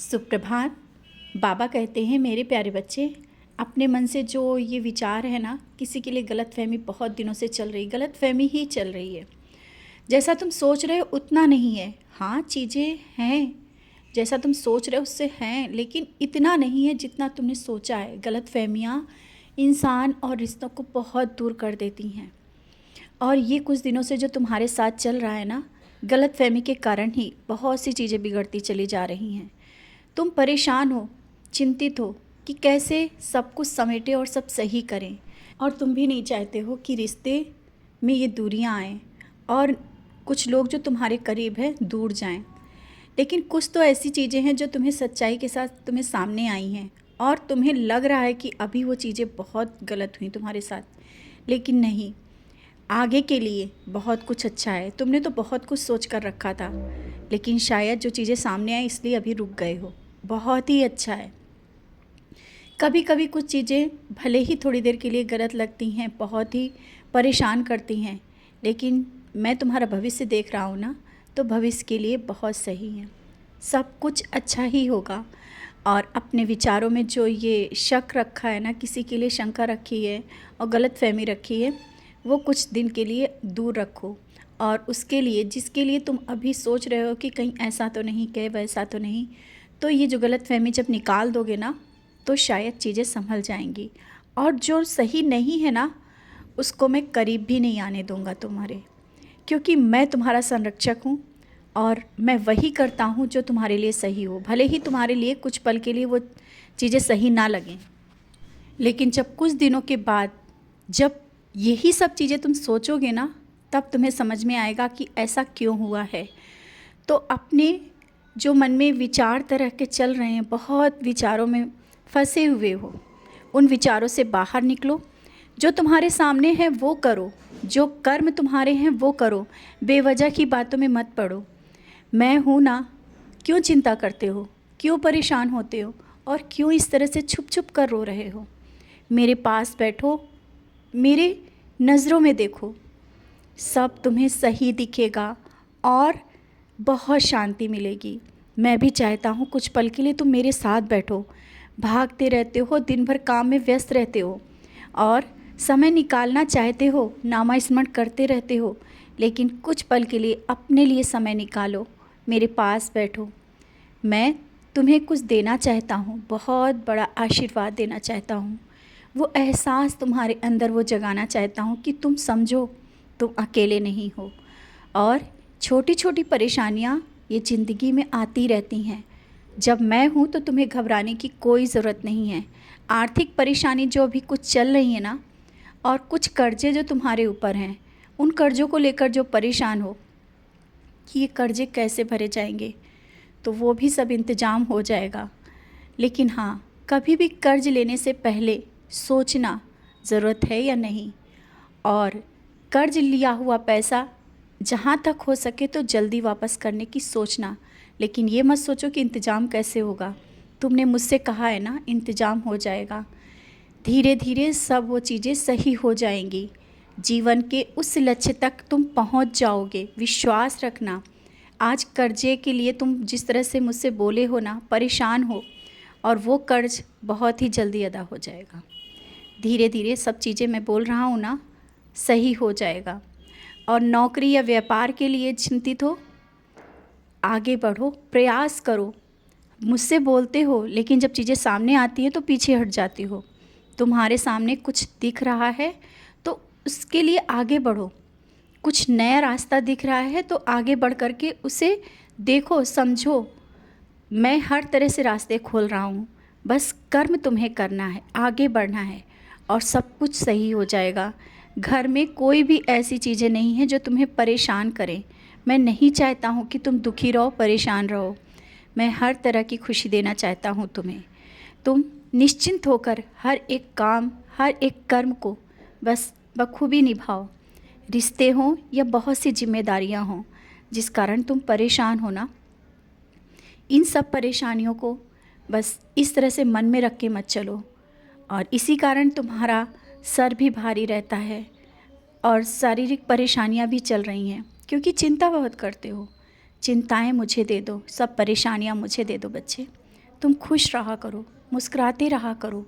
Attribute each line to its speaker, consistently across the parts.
Speaker 1: सुप्रभात। बाबा कहते हैं मेरे प्यारे बच्चे, अपने मन से जो ये विचार है ना, किसी के लिए गलतफहमी बहुत दिनों से चल रही, गलतफहमी ही चल रही है। जैसा तुम सोच रहे हो उतना नहीं है। हाँ, चीज़ें हैं, जैसा तुम सोच रहे हो उससे हैं, लेकिन इतना नहीं है जितना तुमने सोचा है। गलतफहमियाँ इंसान और रिश्तों को बहुत दूर कर देती हैं। और ये कुछ दिनों से जो तुम्हारे साथ चल रहा है ना, गलतफहमी के कारण ही बहुत सी चीज़ें बिगड़ती चली जा रही हैं। तुम परेशान हो, चिंतित हो कि कैसे सब कुछ समेटें और सब सही करें। और तुम भी नहीं चाहते हो कि रिश्ते में ये दूरियां आएँ और कुछ लोग जो तुम्हारे करीब हैं दूर जाएं। लेकिन कुछ तो ऐसी चीज़ें हैं जो तुम्हें सच्चाई के साथ तुम्हें सामने आई हैं और तुम्हें लग रहा है कि अभी वो चीज़ें बहुत गलत हुई तुम्हारे साथ, लेकिन नहीं, आगे के लिए बहुत कुछ अच्छा है। तुमने तो बहुत कुछ सोच कर रखा था, लेकिन शायद जो चीज़ें सामने आई इसलिए अभी रुक गए हो। बहुत ही अच्छा है। कभी कभी कुछ चीज़ें भले ही थोड़ी देर के लिए गलत लगती हैं, बहुत ही परेशान करती हैं, लेकिन मैं तुम्हारा भविष्य देख रहा हूँ ना, तो भविष्य के लिए बहुत सही है। सब कुछ अच्छा ही होगा। और अपने विचारों में जो ये शक रखा है ना, किसी के लिए शंका रखी है और गलतफहमी रखी है, वो कुछ दिन के लिए दूर रखो। और उसके लिए जिसके लिए तुम अभी सोच रहे हो कि कहीं ऐसा तो नहीं, कहीं वैसा तो नहीं, तो ये जो गलतफहमी जब निकाल दोगे ना, तो शायद चीज़ें संभल जाएंगी। और जो सही नहीं है ना, उसको मैं करीब भी नहीं आने दूंगा तुम्हारे, क्योंकि मैं तुम्हारा संरक्षक हूँ और मैं वही करता हूँ जो तुम्हारे लिए सही हो। भले ही तुम्हारे लिए कुछ पल के लिए वो चीज़ें सही ना लगें, लेकिन जब कुछ दिनों के बाद जब यही सब चीज़ें तुम सोचोगे ना, तब तुम्हें समझ में आएगा कि ऐसा क्यों हुआ है। तो अपने जो मन में विचार तरह के चल रहे हैं, बहुत विचारों में फंसे हुए हो, उन विचारों से बाहर निकलो। जो तुम्हारे सामने है वो करो, जो कर्म तुम्हारे हैं वो करो। बेवजह की बातों में मत पड़ो। मैं हूँ ना, क्यों चिंता करते हो, क्यों परेशान होते हो और क्यों इस तरह से छुप छुप कर रो रहे हो। मेरे पास बैठो, मेरे नज़रों में देखो, सब तुम्हें सही दिखेगा और बहुत शांति मिलेगी। मैं भी चाहता हूँ कुछ पल के लिए तुम मेरे साथ बैठो। भागते रहते हो, दिन भर काम में व्यस्त रहते हो और समय निकालना चाहते हो, नामस्मरण करते रहते हो, लेकिन कुछ पल के लिए अपने लिए समय निकालो, मेरे पास बैठो। मैं तुम्हें कुछ देना चाहता हूँ, बहुत बड़ा आशीर्वाद देना चाहता हूँ। वो एहसास तुम्हारे अंदर वो जगाना चाहता हूँ कि तुम समझो, तुम अकेले नहीं हो। और छोटी छोटी परेशानियाँ ये ज़िंदगी में आती रहती हैं। जब मैं हूँ तो तुम्हें घबराने की कोई ज़रूरत नहीं है। आर्थिक परेशानी जो अभी कुछ चल रही है ना, और कुछ कर्जे जो तुम्हारे ऊपर हैं, उन कर्ज़ों को लेकर जो परेशान हो कि ये कर्जे कैसे भरे जाएंगे, तो वो भी सब इंतज़ाम हो जाएगा। लेकिन हाँ, कभी भी कर्ज लेने से पहले सोचना ज़रूरत है या नहीं। और कर्ज लिया हुआ पैसा जहाँ तक हो सके तो जल्दी वापस करने की सोचना, लेकिन ये मत सोचो कि इंतज़ाम कैसे होगा। तुमने मुझसे कहा है ना, इंतज़ाम हो जाएगा। धीरे धीरे सब वो चीज़ें सही हो जाएंगी। जीवन के उस लक्ष्य तक तुम पहुंच जाओगे, विश्वास रखना। आज कर्जे के लिए तुम जिस तरह से मुझसे बोले हो ना, परेशान हो, और वो कर्ज बहुत ही जल्दी अदा हो जाएगा। धीरे धीरे सब चीज़ें मैं बोल रहा हूँ ना, सही हो जाएगा। और नौकरी या व्यापार के लिए चिंतित हो, आगे बढ़ो, प्रयास करो। मुझसे बोलते हो, लेकिन जब चीज़ें सामने आती हैं तो पीछे हट जाती हो। तुम्हारे सामने कुछ दिख रहा है तो उसके लिए आगे बढ़ो। कुछ नया रास्ता दिख रहा है तो आगे बढ़ कर के उसे देखो, समझो। मैं हर तरह से रास्ते खोल रहा हूँ, बस कर्म तुम्हें करना है, आगे बढ़ना है और सब कुछ सही हो जाएगा। घर में कोई भी ऐसी चीज़ें नहीं हैं जो तुम्हें परेशान करें। मैं नहीं चाहता हूँ कि तुम दुखी रहो, परेशान रहो। मैं हर तरह की खुशी देना चाहता हूँ तुम्हें। तुम निश्चिंत होकर हर एक काम, हर एक कर्म को बस बखूबी निभाओ। रिश्ते हों या बहुत सी जिम्मेदारियाँ हों जिस कारण तुम परेशान हो ना, इन सब परेशानियों को बस इस तरह से मन में रख के मत चलो। और इसी कारण तुम्हारा सर भी भारी रहता है और शारीरिक परेशानियां भी चल रही हैं, क्योंकि चिंता बहुत करते हो। चिंताएं मुझे दे दो, सब परेशानियां मुझे दे दो बच्चे। तुम खुश रहा करो, मुस्कुराते रहा करो।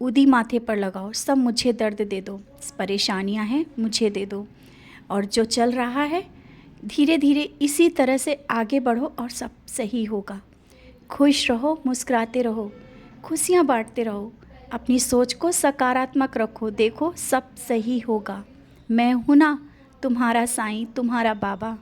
Speaker 1: उदी माथे पर लगाओ, सब मुझे दर्द दे दो, परेशानियां हैं मुझे दे दो। और जो चल रहा है धीरे धीरे इसी तरह से आगे बढ़ो और सब सही होगा। खुश रहो, मुस्कुराते रहो, खुशियाँ बांटते रहो, अपनी सोच को सकारात्मक रखो, देखो सब सही होगा। मैं हूँ ना, तुम्हारा साईं, तुम्हारा बाबा।